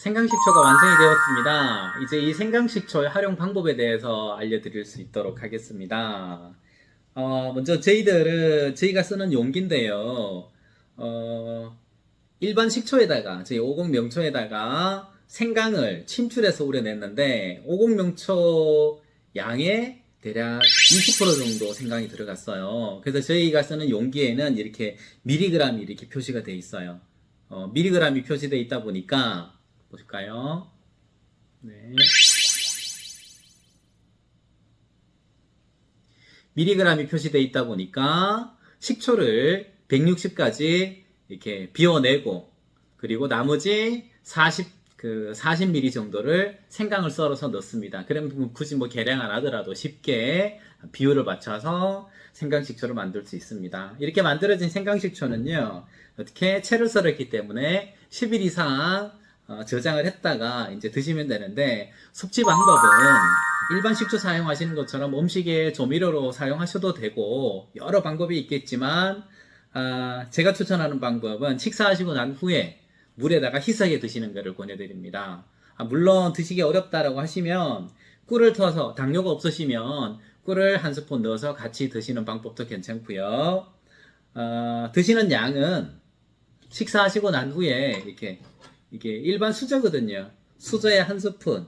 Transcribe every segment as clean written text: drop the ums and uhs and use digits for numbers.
생강식초가 완성이 되었습니다. 이제 이 생강식초의 활용 방법에 대해서 알려드릴 수 있도록 하겠습니다. 먼저 저희가 쓰는 용기인데요. 일반 식초에다가, 저희 오곡명초에다가 생강을 침출해서 우려냈는데, 오곡명초 양의 대략 20% 정도 생강이 들어갔어요. 그래서 저희가 쓰는 용기에는 이렇게 미리그램이 이렇게 표시가 되어 있어요. 미리그램이 표시되어 있다 보니까, 보실까요? 네. 미리그램이 표시되어 있다 보니까 식초를 160까지 이렇게 비워내고, 그리고 나머지 40ml 정도를 생강을 썰어서 넣습니다. 그러면 굳이 뭐 계량 안 하더라도 쉽게 비율을 맞춰서 생강식초를 만들 수 있습니다. 이렇게 만들어진 생강식초는요, 어떻게 채를 썰었기 때문에 10일 이상 저장을 했다가 이제 드시면 되는데, 섭취 방법은 일반 식초 사용하시는 것처럼 음식에 조미료로 사용하셔도 되고 여러 방법이 있겠지만, 제가 추천하는 방법은 식사하시고 난 후에 물에다가 희석해 드시는 것을 권해드립니다. 물론 드시기 어렵다라고 하시면 꿀을 터서, 당뇨가 없으시면 꿀을 한 스푼 넣어서 같이 드시는 방법도 괜찮고요. 드시는 양은 식사하시고 난 후에 이게 일반 수저거든요. 수저에 한 스푼,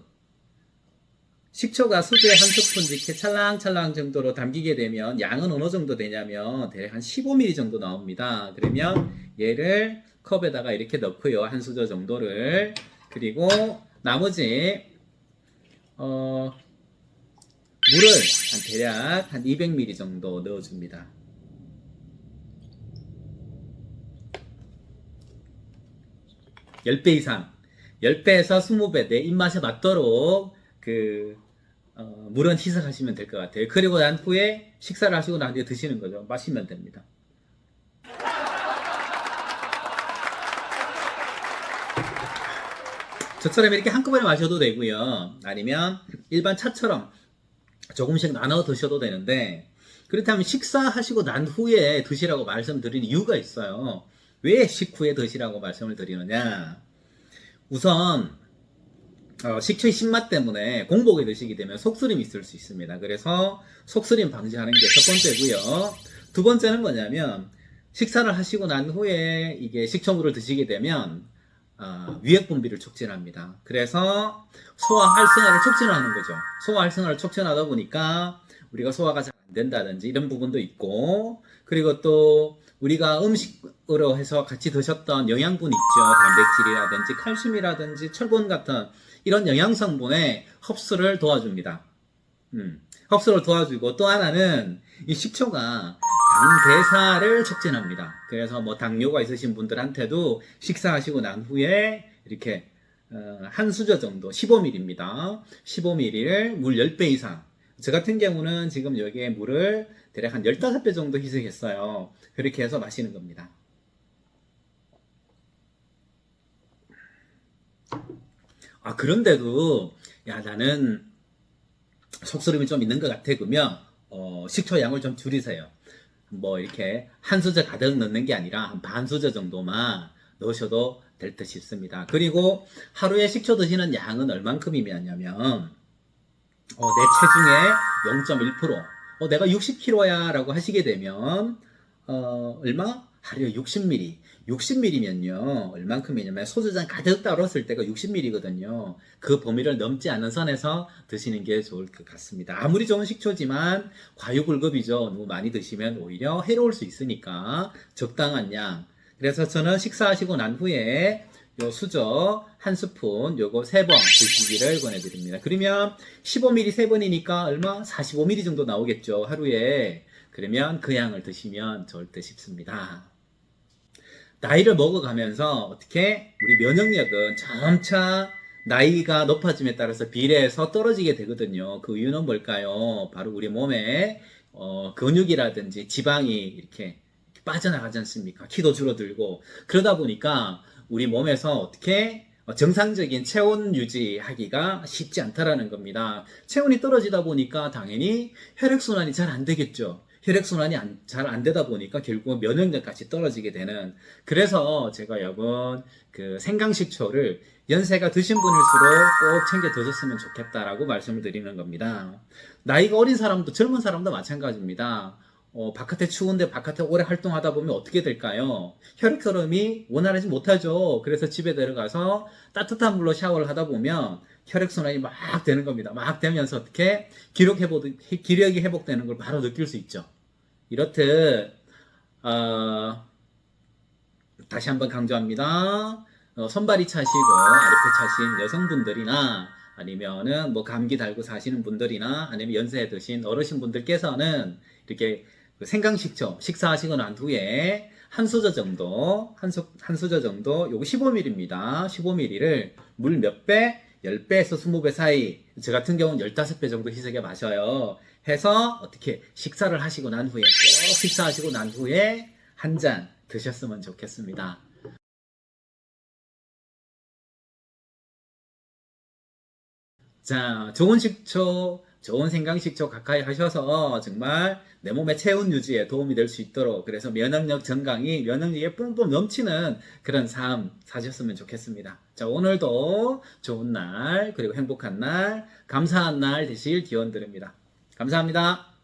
식초가 수저에 한 스푼 이렇게 찰랑찰랑 정도로 담기게 되면 양은 어느 정도 되냐면 대략 한 15ml 정도 나옵니다. 그러면 얘를 컵에다가 이렇게 넣고요. 한 수저 정도를. 그리고 나머지 물을 대략 한 200ml 정도 넣어줍니다. (10배) 이상, 10배에서 20배 내 입맛에 맞도록 물은 희석하시면 될 것 같아요. 그리고 난 후에 식사를 하시고 난 뒤에 드시는 거죠. 마시면 됩니다. 저처럼 이렇게 한꺼번에 마셔도 되고요. 아니면 일반 차처럼 조금씩 나눠 드셔도 되는데, 그렇다면 식사하시고 난 후에 드시라고 말씀드리는 이유가 있어요. 왜 식후에 드시라고 말씀을 드리느냐? 우선 식초의 신맛 때문에 공복에 드시게 되면 속쓰림이 있을 수 있습니다. 그래서 속쓰림 방지하는 게 첫 번째고요. 두 번째는 뭐냐면, 식사를 하시고 난 후에 이게 식초물을 드시게 되면 위액 분비를 촉진합니다. 그래서 소화 활성화를 촉진하는 거죠. 소화 활성화를 촉진하다 보니까 우리가 소화가 잘 안 된다든지 이런 부분도 있고, 그리고 또 우리가 음식으로 해서 같이 드셨던 영양분 있죠. 단백질이라든지 칼슘이라든지 철분 같은 이런 영양성분의 흡수를 도와줍니다. 흡수를 도와주고, 또 하나는 이 식초가 당 대사를 촉진합니다. 그래서 뭐 당뇨가 있으신 분들한테도 식사하시고 난 후에 이렇게 한 수저 정도, 15ml입니다. 15ml를 물 10배 이상. 저 같은 경우는 지금 여기에 물을 대략 한 15배 정도 희석했어요. 그렇게 해서 마시는 겁니다. 그런데도 나는 속쓰림이 좀 있는 것 같아. 그러면 식초 양을 좀 줄이세요. 뭐 이렇게 한 수저 가득 넣는 게 아니라 한 반 수저 정도만 넣으셔도 될 듯 싶습니다. 그리고 하루에 식초 드시는 양은 얼만큼이냐면, 내 체중의 0.1%, 내가 60kg야 라고 하시게 되면 얼마? 하루에 60ml. 60ml면요 얼만큼이냐면 소주잔 가득 따랐을 때가 60ml거든요. 그 범위를 넘지 않는 선에서 드시는 게 좋을 것 같습니다. 아무리 좋은 식초지만 과유불급이죠. 너무 많이 드시면 오히려 해로울 수 있으니까 적당한 양. 그래서 저는 식사하시고 난 후에 요 수저 한 스푼 요거 3번 드시기를 권해드립니다. 그러면 15ml 3번이니까 얼마? 45ml 정도 나오겠죠, 하루에. 그러면 그 양을 드시면 좋을 듯 싶습니다. 나이를 먹어가면서 어떻게 우리 면역력은 점차 나이가 높아짐에 따라서 비례해서 떨어지게 되거든요. 그 이유는 뭘까요? 바로 우리 몸에 근육이라든지 지방이 이렇게 빠져나가지 않습니까? 키도 줄어들고. 그러다 보니까 우리 몸에서 어떻게 정상적인 체온 유지하기가 쉽지 않다라는 겁니다. 체온이 떨어지다 보니까 당연히 혈액순환이 잘 안 되겠죠. 혈액순환이 잘 안 되다 보니까 결국 면역력까지 떨어지게 되는. 그래서 제가 여러분 그 생강식초를 연세가 드신 분일수록 꼭 챙겨 드셨으면 좋겠다라고 말씀을 드리는 겁니다. 나이가 어린 사람도 젊은 사람도 마찬가지입니다. 바깥에 추운데 바깥에 오래 활동하다 보면 어떻게 될까요? 혈액 흐름이 원활하지 못하죠. 그래서 집에 들어가서 따뜻한 물로 샤워를 하다 보면 혈액순환이 막 되는 겁니다. 막 되면서 어떻게 기력이 회복되는 걸 바로 느낄 수 있죠. 이렇듯 다시 한번 강조합니다. 손발이 차시고 아랫배 차신 여성분들이나 아니면은 뭐 감기 달고 사시는 분들이나 아니면 연세 드신 어르신분들께서는 이렇게 생강식초 식사하시고 난 후에 한 수저 정도 요거 15ml입니다. 15ml를 물 몇 배? 10배에서 20배 사이, 저 같은 경우는 15배 정도 희석해 마셔요. 해서 어떻게 식사를 하시고 난 후에, 꼭 식사하시고 난 후에 한 잔 드셨으면 좋겠습니다. 자, 좋은 식초, 좋은 생강식초 가까이 하셔서 정말 내 몸의 체온 유지에 도움이 될 수 있도록, 그래서 면역력 증강이 면역력에 뿜뿜 넘치는 그런 삶 사셨으면 좋겠습니다. 자, 오늘도 좋은 날, 그리고 행복한 날, 감사한 날 되실 기원 드립니다. 감사합니다.